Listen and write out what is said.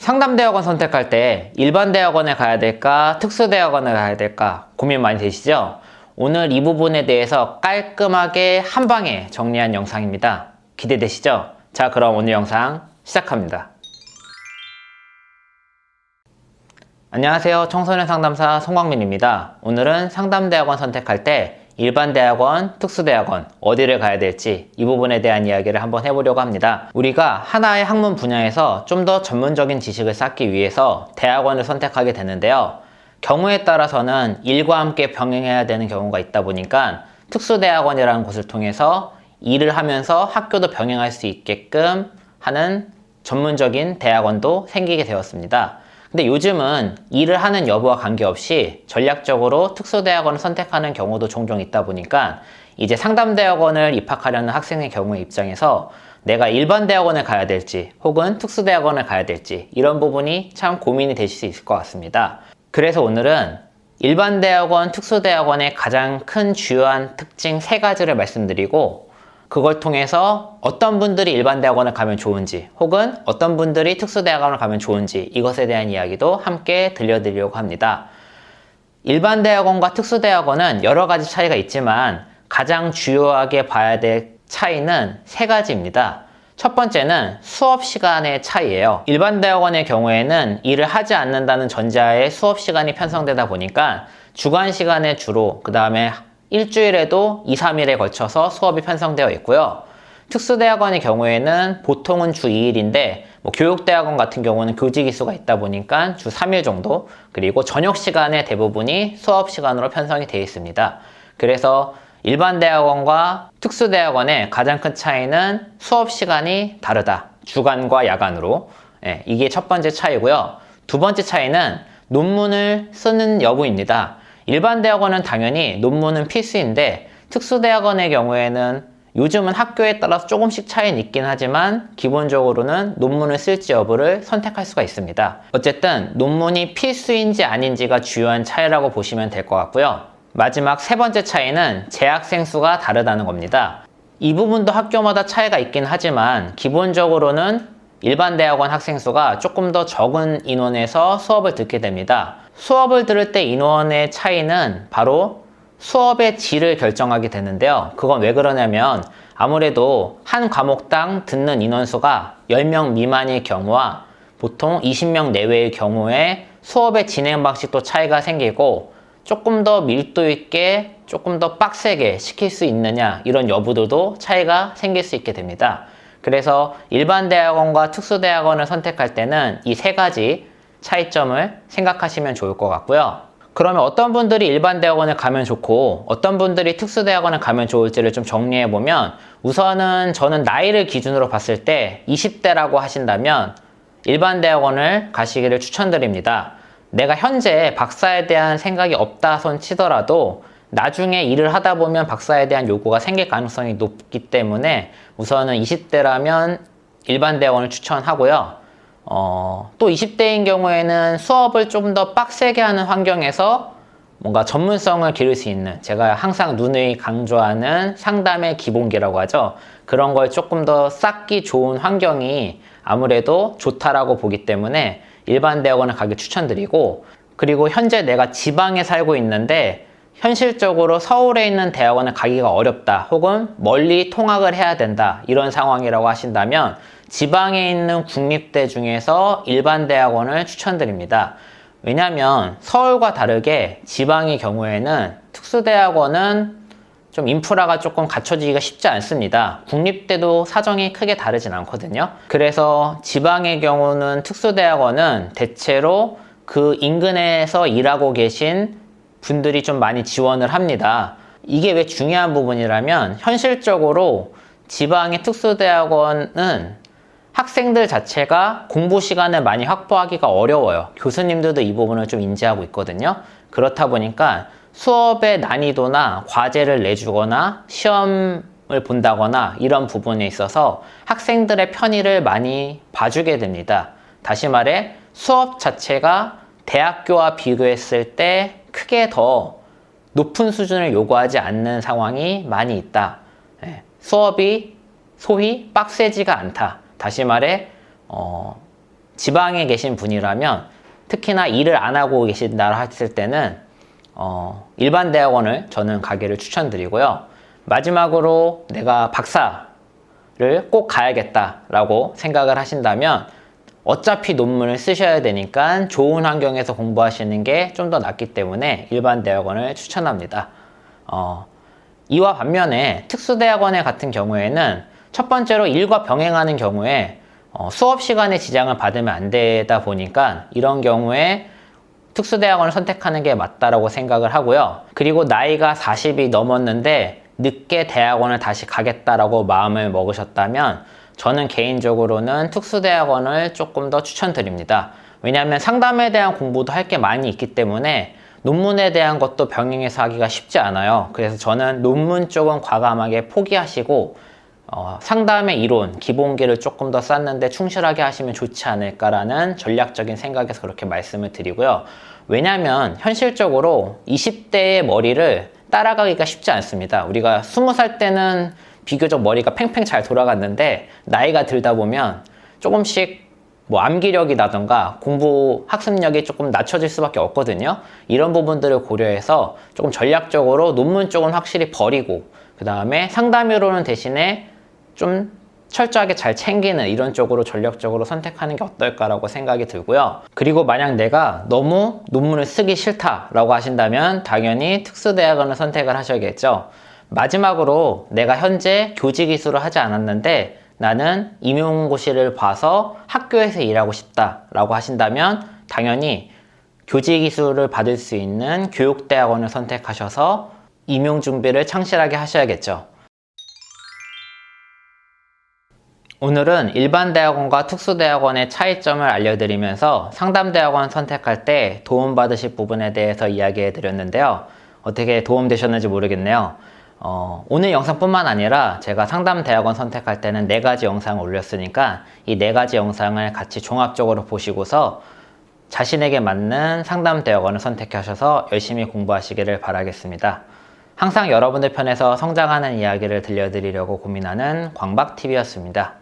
상담대학원 선택할 때 일반 대학원에 가야 될까, 특수대학원에 가야 될까 고민 많이 되시죠? 오늘 이 부분에 대해서 깔끔하게 한 방에 정리한 영상입니다. 기대되시죠? 자, 그럼 오늘 영상 시작합니다. 안녕하세요. 청소년 상담사 송광민입니다. 오늘은 상담대학원 선택할 때 일반 대학원, 특수대학원 어디를 가야 될지 이 부분에 대한 이야기를 한번 해보려고 합니다. 우리가 하나의 학문 분야에서 좀 더 전문적인 지식을 쌓기 위해서 대학원을 선택하게 되는데요. 경우에 따라서는 일과 함께 병행해야 되는 경우가 있다 보니까 특수대학원이라는 곳을 통해서 일을 하면서 학교도 병행할 수 있게끔 하는 전문적인 대학원도 생기게 되었습니다. 근데 요즘은 일을 하는 여부와 관계없이 전략적으로 특수대학원을 선택하는 경우도 종종 있다 보니까 이제 상담대학원을 입학하려는 학생의 경우의 입장에서 내가 일반 대학원을 가야 될지 혹은 특수대학원을 가야 될지 이런 부분이 참 고민이 되실 수 있을 것 같습니다. 그래서 오늘은 일반 대학원, 특수대학원의 가장 큰 주요한 특징 3가지를 말씀드리고 그걸 통해서 어떤 분들이 일반 대학원을 가면 좋은지 혹은 어떤 분들이 특수대학원을 가면 좋은지 이것에 대한 이야기도 함께 들려드리려고 합니다. 일반 대학원과 특수대학원은 여러 가지 차이가 있지만 가장 주요하게 봐야 될 차이는 3가지입니다. 첫 번째는 수업 시간의 차이예요. 일반 대학원의 경우에는 일을 하지 않는다는 전제하에 수업 시간이 편성되다 보니까 주간 시간에 주로 그 다음에 일주일에도 2, 3일에 걸쳐서 수업이 편성되어 있고요. 특수대학원의 경우에는 보통은 주 2일인데 교육대학원 같은 경우는 교직 일수가 있다 보니까 주 3일 정도, 그리고 저녁 시간에 대부분이 수업 시간으로 편성이 되어 있습니다. 그래서 일반 대학원과 특수대학원의 가장 큰 차이는 수업 시간이 다르다. 주간과 야간으로. 이게 첫 번째 차이고요. 두 번째 차이는 논문을 쓰는 여부입니다. 일반 대학원은 당연히 논문은 필수인데 특수대학원의 경우에는 요즘은 학교에 따라서 조금씩 차이는 있긴 하지만 기본적으로는 논문을 쓸지 여부를 선택할 수가 있습니다. 어쨌든 논문이 필수인지 아닌지가 주요한 차이라고 보시면 될 것 같고요. 마지막 3번째 차이는 재학생 수가 다르다는 겁니다. 이 부분도 학교마다 차이가 있긴 하지만 기본적으로는 일반 대학원 학생 수가 조금 더 적은 인원에서 수업을 듣게 됩니다. 수업을 들을 때 인원의 차이는 바로 수업의 질을 결정하게 되는데요. 그건 왜 그러냐면 아무래도 한 과목당 듣는 인원수가 10명 미만일 경우와 보통 20명 내외의 경우에 수업의 진행 방식도 차이가 생기고 조금 더 밀도 있게 조금 더 빡세게 시킬 수 있느냐 이런 여부들도 차이가 생길 수 있게 됩니다. 그래서 일반 대학원과 특수대학원을 선택할 때는 이 3가지 차이점을 생각하시면 좋을 것 같고요. 그러면 어떤 분들이 일반 대학원을 가면 좋고 어떤 분들이 특수대학원을 가면 좋을지를 좀 정리해보면 우선은 저는 나이를 기준으로 봤을 때 20대라고 하신다면 일반 대학원을 가시기를 추천드립니다. 내가 현재 박사에 대한 생각이 없다 손 치더라도 나중에 일을 하다 보면 박사에 대한 요구가 생길 가능성이 높기 때문에 우선은 20대라면 일반 대학원을 추천하고요. 또 20대인 경우에는 수업을 좀 더 빡세게 하는 환경에서 뭔가 전문성을 기를 수 있는, 제가 항상 누누이 강조하는 상담의 기본기라고 하죠. 그런 걸 조금 더 쌓기 좋은 환경이 아무래도 좋다라고 보기 때문에 일반 대학원을 가기 추천드리고, 그리고 현재 내가 지방에 살고 있는데 현실적으로 서울에 있는 대학원을 가기가 어렵다 혹은 멀리 통학을 해야 된다 이런 상황이라고 하신다면 지방에 있는 국립대 중에서 일반 대학원을 추천드립니다. 왜냐하면 서울과 다르게 지방의 경우에는 특수대학원은 좀 인프라가 조금 갖춰지기가 쉽지 않습니다. 국립대도 사정이 크게 다르진 않거든요. 그래서 지방의 경우는 특수대학원은 대체로 그 인근에서 일하고 계신 분들이 좀 많이 지원을 합니다. 이게 왜 중요한 부분이라면 현실적으로 지방의 특수대학원은 학생들 자체가 공부 시간을 많이 확보하기가 어려워요. 교수님들도 이 부분을 좀 인지하고 있거든요. 그렇다 보니까 수업의 난이도나 과제를 내주거나 시험을 본다거나 이런 부분에 있어서 학생들의 편의를 많이 봐주게 됩니다. 다시 말해 수업 자체가 대학교와 비교했을 때 크게 더 높은 수준을 요구하지 않는 상황이 많이 있다. 수업이 소위 빡세지가 않다. 다시 말해 지방에 계신 분이라면 특히나 일을 안 하고 계신다 했을 때는 일반 대학원을 저는 가기를 추천드리고요. 마지막으로 내가 박사를 꼭 가야겠다라고 생각을 하신다면 어차피 논문을 쓰셔야 되니까 좋은 환경에서 공부하시는 게 좀 더 낫기 때문에 일반 대학원을 추천합니다. 이와 반면에 특수대학원의 같은 경우에는 첫 번째로 일과 병행하는 경우에 수업 시간에 지장을 받으면 안 되다 보니까 이런 경우에 특수대학원을 선택하는 게 맞다라고 생각을 하고요. 그리고 나이가 40이 넘었는데 늦게 대학원을 다시 가겠다라고 마음을 먹으셨다면 저는 개인적으로는 특수대학원을 조금 더 추천드립니다. 왜냐하면 상담에 대한 공부도 할 게 많이 있기 때문에 논문에 대한 것도 병행해서 하기가 쉽지 않아요. 그래서 저는 논문 쪽은 과감하게 포기하시고 상담의 이론, 기본기를 조금 더 쌓는데 충실하게 하시면 좋지 않을까라는 전략적인 생각에서 그렇게 말씀을 드리고요. 왜냐하면 현실적으로 20대의 머리를 따라가기가 쉽지 않습니다. 우리가 20살 때는 비교적 머리가 팽팽 잘 돌아갔는데 나이가 들다 보면 조금씩 암기력이라던가 공부 학습력이 조금 낮춰질 수밖에 없거든요. 이런 부분들을 고려해서 조금 전략적으로 논문 쪽은 확실히 버리고 그 다음에 상담이론은 대신에 좀 철저하게 잘 챙기는 이런 쪽으로 전략적으로 선택하는 게 어떨까라고 생각이 들고요. 그리고 만약 내가 너무 논문을 쓰기 싫다라고 하신다면 당연히 특수대학원을 선택을 하셔야겠죠. 마지막으로 내가 현재 교직 이수를 하지 않았는데 나는 임용고시를 봐서 학교에서 일하고 싶다라고 하신다면 당연히 교직 이수를 받을 수 있는 교육대학원을 선택하셔서 임용 준비를 창실하게 하셔야겠죠. 오늘은 일반 대학원과 특수대학원의 차이점을 알려드리면서 상담대학원 선택할 때 도움받으실 부분에 대해서 이야기해 드렸는데요. 어떻게 도움되셨는지 모르겠네요. 오늘 영상뿐만 아니라 제가 상담대학원 선택할 때는 4가지 영상을 올렸으니까 이 4가지 영상을 같이 종합적으로 보시고서 자신에게 맞는 상담대학원을 선택하셔서 열심히 공부하시기를 바라겠습니다. 항상 여러분들 편에서 성장하는 이야기를 들려드리려고 고민하는 광박TV였습니다.